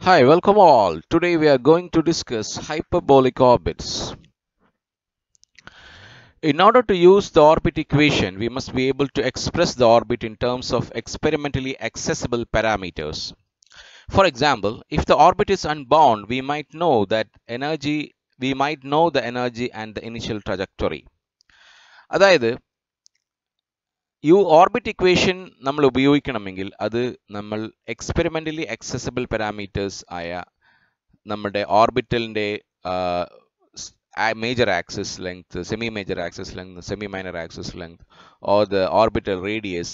Hi, welcome all. Today we are going to discuss hyperbolic orbits. In order to use the orbit equation, we must be able to express the orbit in terms of experimentally accessible parameters. For example, if the orbit is unbound, we might know the energy and the initial trajectory. അതായത് orbit equation നമ്മൾ ഉപയോഗിക്കണമെങ്കിൽ അത് നമ്മൾ experimentally accessible parameters ആയ നമ്മുടെ ഓർബിറ്റലിന്റെ major axis length, semi-major axis length, semi-minor axis length, or the orbital radius,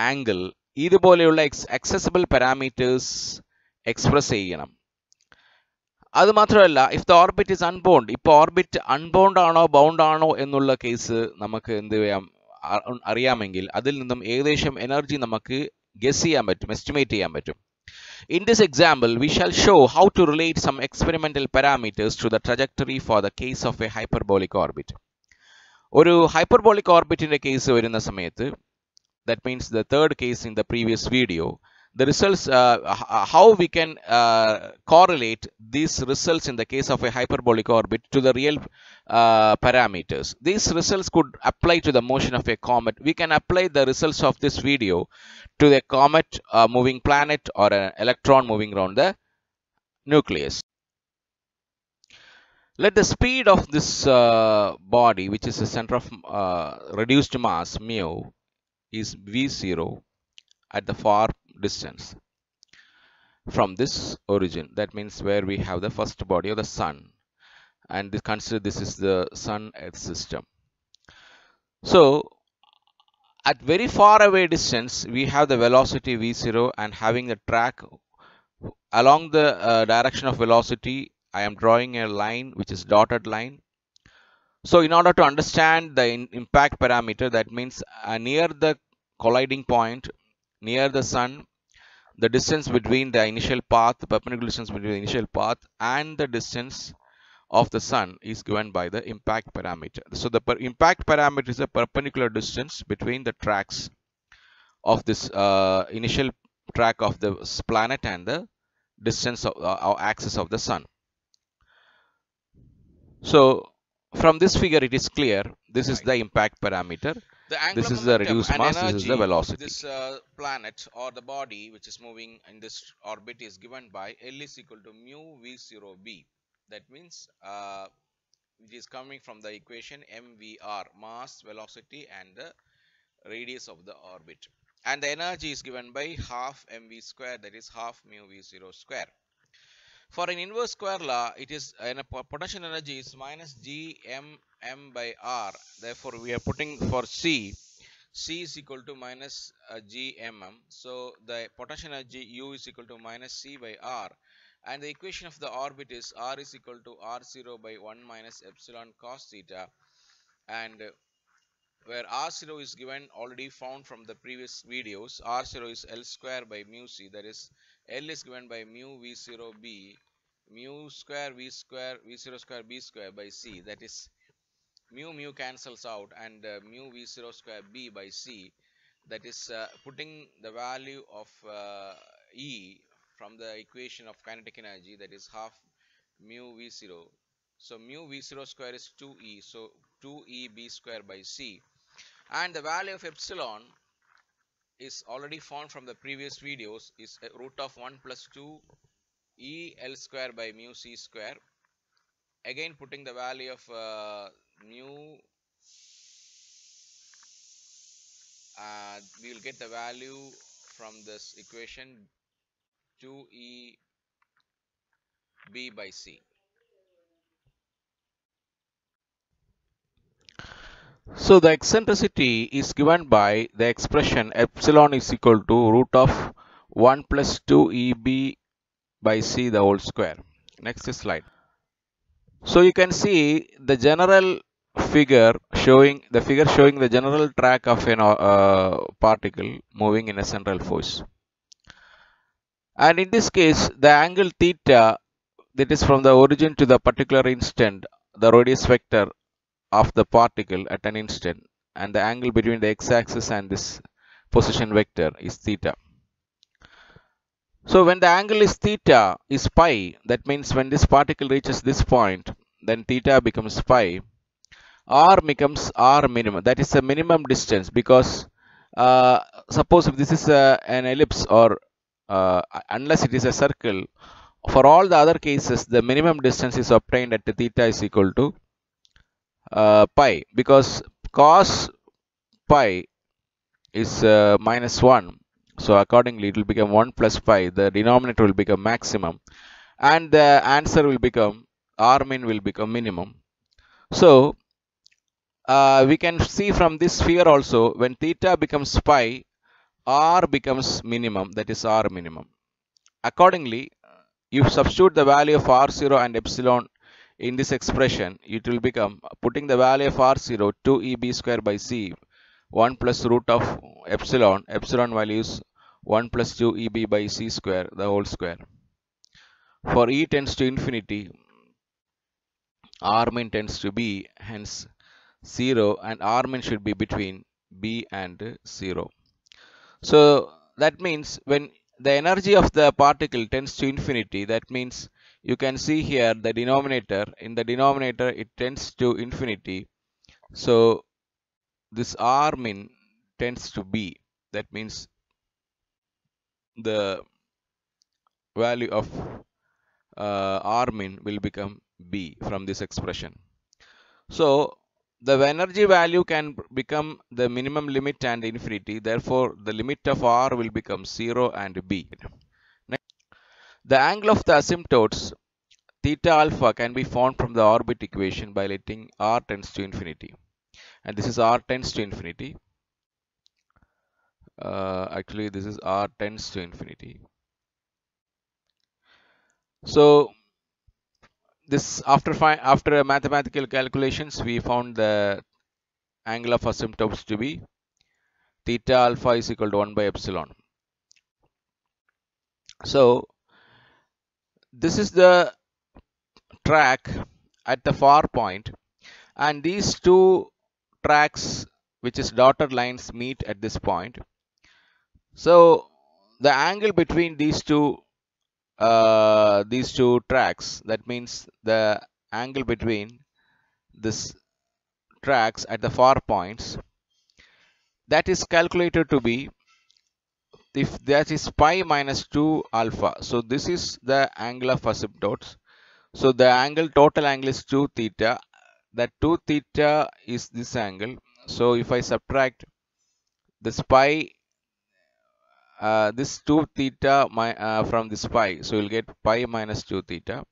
angle, ഇതുപോലെയുള്ള accessible parameters express ചെയ്യണം. അത് മാത്രമല്ല, if the orbit is unbound, ഇപ്പോൾ ഓർബിറ്റ് അൺബൗണ്ട് ആണോ ബൗണ്ട് ആണോ എന്നുള്ള കേസ് നമുക്ക് എന്ത് ചെയ്യാം അറിയാമെങ്കിൽ അതിൽ നിന്നും ഏകദേശം എനർജി നമുക്ക് ഗസ് ചെയ്യാൻ പറ്റും, എസ്റ്റിമേറ്റ് ചെയ്യാൻ പറ്റും. In this example, we shall show how to relate some experimental parameters to the trajectory for the case of a hyperbolic orbit. ഒരു hyperbolic orbitന്റെ കേസ് വരുന്ന സമയത്ത്, that means the third case in the previous video, the results, how we can correlate these results in the case of a hyperbolic orbit to the real parameters. These results could apply to the motion of a comet. We can apply the results of this video to the comet, moving planet, or an electron moving around the nucleus. Let the speed of this body, which is the center of reduced mass, mu, is v0 at the far distance from this origin. That means where we have the first body of the sun, and consider this is the sun Earth system. So at very far away distance, we have the velocity v0, and having the track along the direction of velocity, I am drawing a line which is dotted line. So in order to understand the impact parameter, that means near the colliding point, near the sun, the distance between the initial path, the perpendicular distance between the initial path and the distance of the sun is given by the impact parameter. So the impact parameter is the perpendicular distance between the tracks of this initial track of the planet and the distance of axis of the sun. So from this figure it is clear, this is the impact parameter. This is the reduced mass, this is the velocity. This planet or the body which is moving in this orbit is given by L is equal to mu v0b. That means it is coming from the equation mvr, mass, velocity, and the radius of the orbit. And the energy is given by half mv square, that is half mu v0 square. For an inverse square law, it is potential energy is minus gmm by r. Therefore, we are putting for c is equal to minus gmm. So the potential energy u is equal to minus c by r, and the equation of the orbit is r is equal to r0 by 1 minus epsilon cos theta, and where r0 is given already found from the previous videos. R0 is L square by mu c, that is L is given by mu v0 b, mu square v0 square b square by c, that is mu cancels out, and mu v0 square b by c, that is putting the value of E from the equation of kinetic energy, that is half mu v0. So mu v0 square is 2e, so 2eb square by c, and the value of epsilon is already found from the previous videos, is root of 1 plus 2 e L square by mu c square. Again putting the value of mu, we will get the value from this equation 2e b by c. So the eccentricity is given by the expression epsilon is equal to root of 1 plus 2 eb by c the whole square. Next slide. So you can see the general figure showing the general track of a particle moving in a central force. And in this case, the angle theta, that is from the origin to the particular instant, the radius vector of the particle at an instant, and the angle between the x-axis and this position vector is theta. So So when the angle is theta is pi, that means when this particle reaches this point, then theta becomes pi. R becomes R minimum. That is the minimum distance, because suppose if this is an ellipse, or unless it is a circle, for all the other cases the minimum distance is obtained at theta is equal to pi, because cos pi is minus 1. So accordingly it will become 1 plus pi. The denominator will become maximum, and the answer will become R min will become minimum. So we can see from this figure also, when theta becomes pi, R becomes minimum, that is R minimum. Accordingly, you substitute the value of R0 and epsilon in this expression, it will become, putting the value of R0, 2EB square by C, 1 plus root of epsilon values 1 plus 2EB by C square, the whole square. For E tends to infinity, R min tends to B, hence 0, and R min should be between B and 0. So that means when the energy of the particle tends to infinity, that means you can see here the denominator, in the denominator it tends to infinity. So this R min tends to B, that means the value of R min will become B from this expression. So the energy value can become the minimum limit and infinity. Therefore, the limit of R will become 0 and B. Next, the angle of the asymptotes theta alpha can be found from the orbit equation by letting R tends to infinity. And this is R tends to infinity. Actually, this is R tends to infinity. So this after mathematical calculations, we found the angle of asymptotes to be theta alpha is equal to 1 by epsilon. So this is the track at the far point, and these two tracks, which is dotted lines, meet at this point. So the angle between these two tracks, that means the angle between this tracks at the far points, that is calculated to be, if that is pi minus 2 alpha. So this is the angle of asymptotes. So the angle, total angle is 2 theta. That 2 theta is this angle. So if I subtract this pi, this 2 theta from this pi, so you'll get pi minus 2 theta.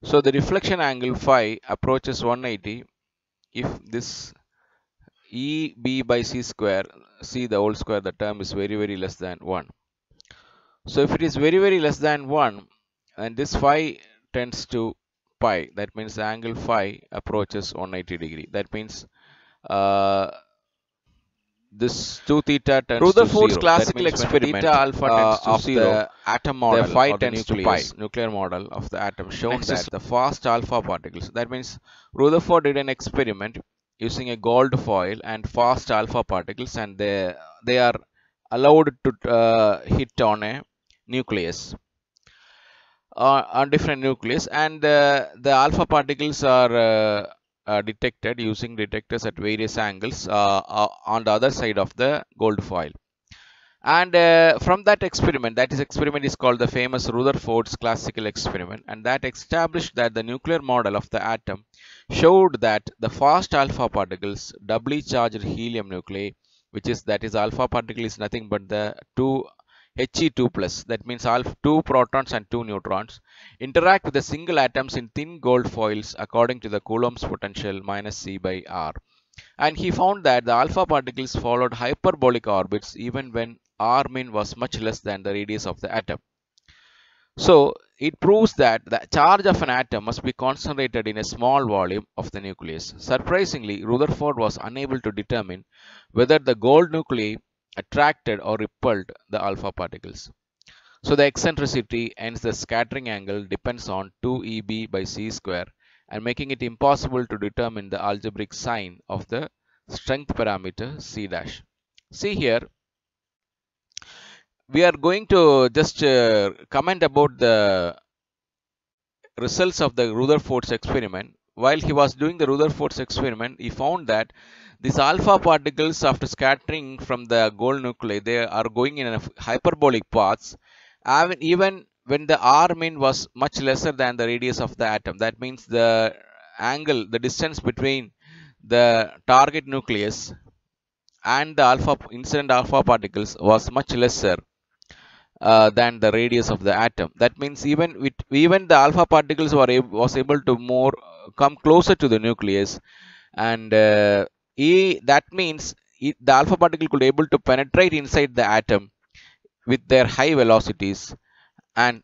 So the reflection angle phi approaches 180 if this EB by C square, C the whole square, the term is very less than 1. So if it is very less than 1, and this phi tends to pi, that means the angle phi approaches 180 degree. That means this 2 theta tends to 0. Rutherford's classical experiment theta alpha tends to 0, the atom model, the phi tends to pi, nuclear model of the atom, shown that the fast alpha particles, that means Rutherford did an experiment using a gold foil and fast alpha particles, and they are allowed to hit on a nucleus, on different nucleus, and the alpha particles are detected using detectors at various angles on the other side of the gold foil. And from that experiment is called the famous Rutherford's classical experiment, and that established that the nuclear model of the atom showed that the fast alpha particles, doubly charged helium nuclei, that is alpha particle is nothing but the 2 He2 plus, that means 2 protons and 2 neutrons, interact with the single atoms in thin gold foils according to the Coulomb's potential minus C by R. And he found that the alpha particles followed hyperbolic orbits even when R min was much less than the radius of the atom. So it proves that the charge of an atom must be concentrated in a small volume of the nucleus. Surprisingly, Rutherford was unable to determine whether the gold nuclei attracted or repelled the alpha particles. So the eccentricity, hence the scattering angle, depends on 2EB by C square, and making it impossible to determine the algebraic sign of the strength parameter C dash. See here, we are going to just comment about the results of the Rutherford's experiment. While he was doing the Rutherford's experiment, he found that these alpha particles, after scattering from the gold nuclei, they are going in a hyperbolic paths, even when the r min was much lesser than the radius of the atom. That means the angle, the distance between the target nucleus and the incident alpha particles was much lesser than the radius of the atom. That means even the alpha particles was able to more come closer to the nucleus, and that means the alpha particle could able to penetrate inside the atom with their high velocities, and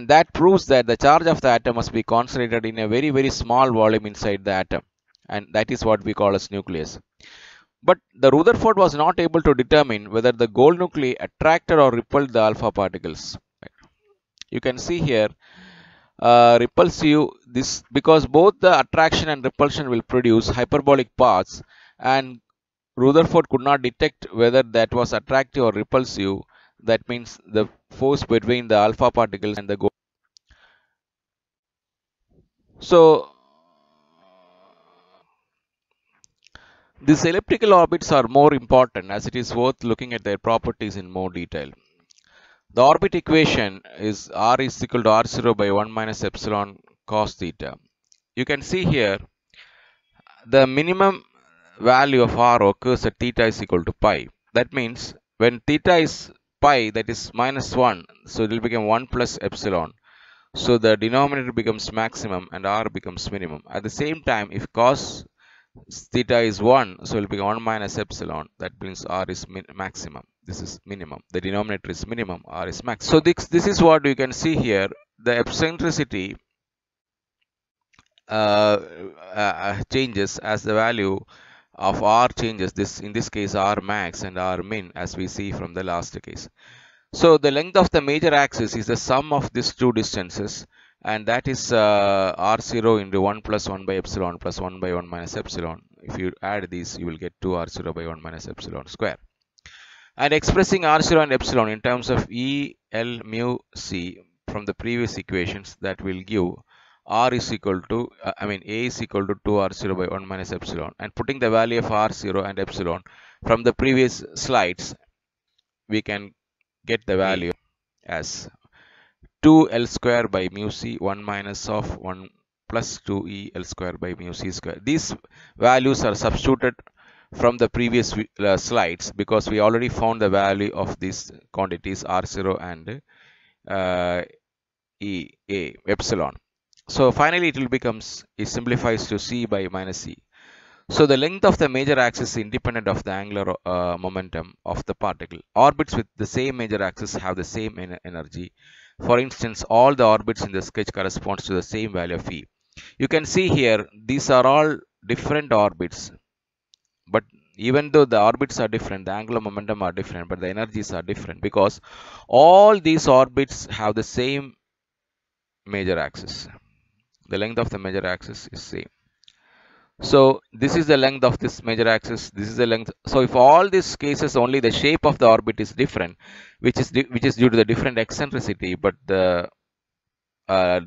that proves that the charge of the atom must be concentrated in a very small volume inside the atom, and that is what we call as nucleus. But the Rutherford was not able to determine whether the gold nuclei attracted or repelled the alpha particles. You can see here repulsive, this because both the attraction and repulsion will produce hyperbolic paths, and Rutherford could not detect whether that was attractive or repulsive. That means the force between the alpha particles and the gold. So these elliptical orbits are more important, as it is worth looking at their properties in more detail. The orbit equation is r is equal to r0 by 1 minus epsilon cos theta. You can see here the minimum value of r occurs at theta is equal to pi. That means when theta is pi, that is minus 1, so it will become 1 plus epsilon. So the denominator becomes maximum and r becomes minimum. At the same time, if cos theta is 1, so it will become 1 minus epsilon. That means r is maximum. This is minimum. The denominator is minimum, r is maximum. So this is what you can see here. The eccentricity changes as the value of r changes. This in this case r max and r min, as we see from the last case. So the length of the major axis is the sum of these two distances, and that is r0 into 1 plus 1 by epsilon plus 1 by 1 minus epsilon. If you add these, you will get 2r0 by 1 minus epsilon square. And expressing r0 and epsilon in terms of E, L, mu, C from the previous equations, that will give r is equal to, A is equal to 2r0 by 1 minus epsilon. And putting the value of r0 and epsilon from the previous slides, we can get the value as 2l square by mu c 1 minus of 1 plus 2e l square by mu c square. These values are substituted from the previous slides, because we already found the value of these quantities r0 and epsilon. So finally it will becomes, it simplifies to c by minus c. So the length of the major axis is independent of the angular momentum of the particle. Orbits with the same major axis have the same energy. For instance, all the orbits in the sketch corresponds to the same value of E. You can see here, these are all different orbits, but even though the orbits are different, the angular momentum are different, but the energies are different, because all these orbits have the same major axis. The length of the major axis is same. So this is the length of this major axis, this is the length. So if all these cases, only the shape of the orbit is different, which is due to the different eccentricity, but the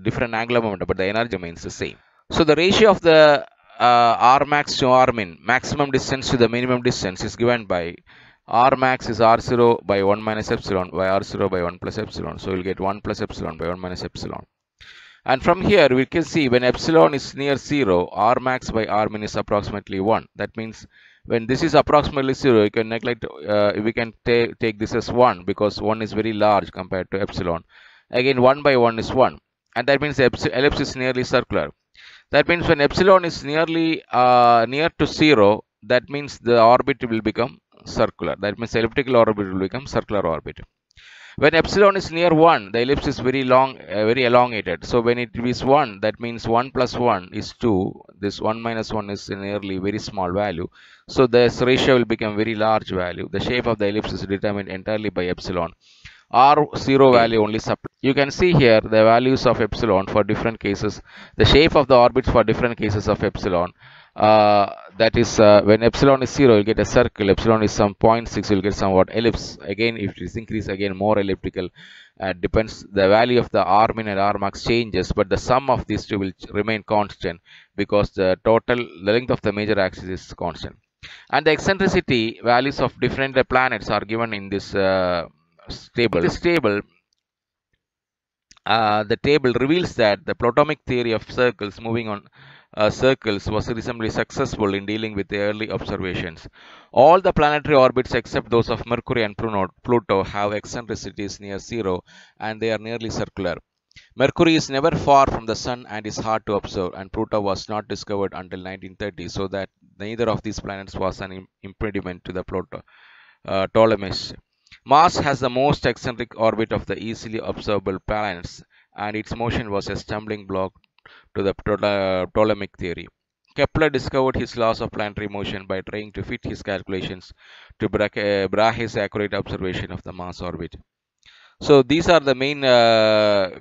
different angular momentum, but the energy remains the same. So the ratio of the r max to r min, maximum distance to the minimum distance, is given by r max is r0 by 1 minus epsilon by r0 by 1 plus epsilon. So we'll get 1 plus epsilon by 1 minus epsilon. And from here we can see when epsilon is near 0, r max by r min is approximately 1. That means when this is approximately 0, you can neglect, we can take this as 1, because 1 is very large compared to epsilon. Again, 1 by 1 is 1, and that means the ellipse is nearly circular. That means when epsilon is nearly near to 0, that means the orbit will become circular. That means the elliptical orbit will become circular orbit. When epsilon is near 1, the ellipse is very long, very elongated. So when it is 1, that means 1 plus 1 is 2. This 1 minus 1 is nearly very small value. So this ratio will become very large value. The shape of the ellipse is determined entirely by epsilon. R0 value only supply. You can see here the values of epsilon for different cases, the shape of the orbits for different cases of epsilon, that is when epsilon is 0 you'll get a circle, epsilon is some 0.6 you'll get somewhat ellipse. Again if it is increase, again more elliptical. Depends, the value of the r min and r max changes, but the sum of these two will remain constant because the length of the major axis is constant. And the eccentricity values of different planets are given in this table. This table the table reveals that the Ptolemaic theory of circles moving on circles was reasonably successful in dealing with the early observations. All the planetary orbits except those of Mercury and Pluto have eccentricities near zero, and they are nearly circular. Mercury is never far from the Sun and is hard to observe, and Pluto was not discovered until 1930, so that neither of these planets was an impediment to the Ptolemy's. Mars has the most eccentric orbit of the easily observable planets, and its motion was a stumbling block to the Ptolemaic theory. Kepler discovered his laws of planetary motion by trying to fit his calculations to Brahe's accurate observation of the Mars orbit. So these are the main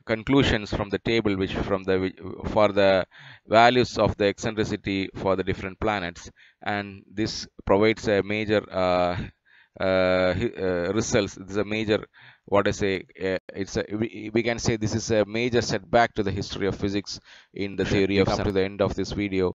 conclusions from the table, which for the values of the eccentricity for the different planets, and this provides a major results. This is a major, what I say, we can say this is a major setback to the history of physics in the theory of. Come to the end of this video.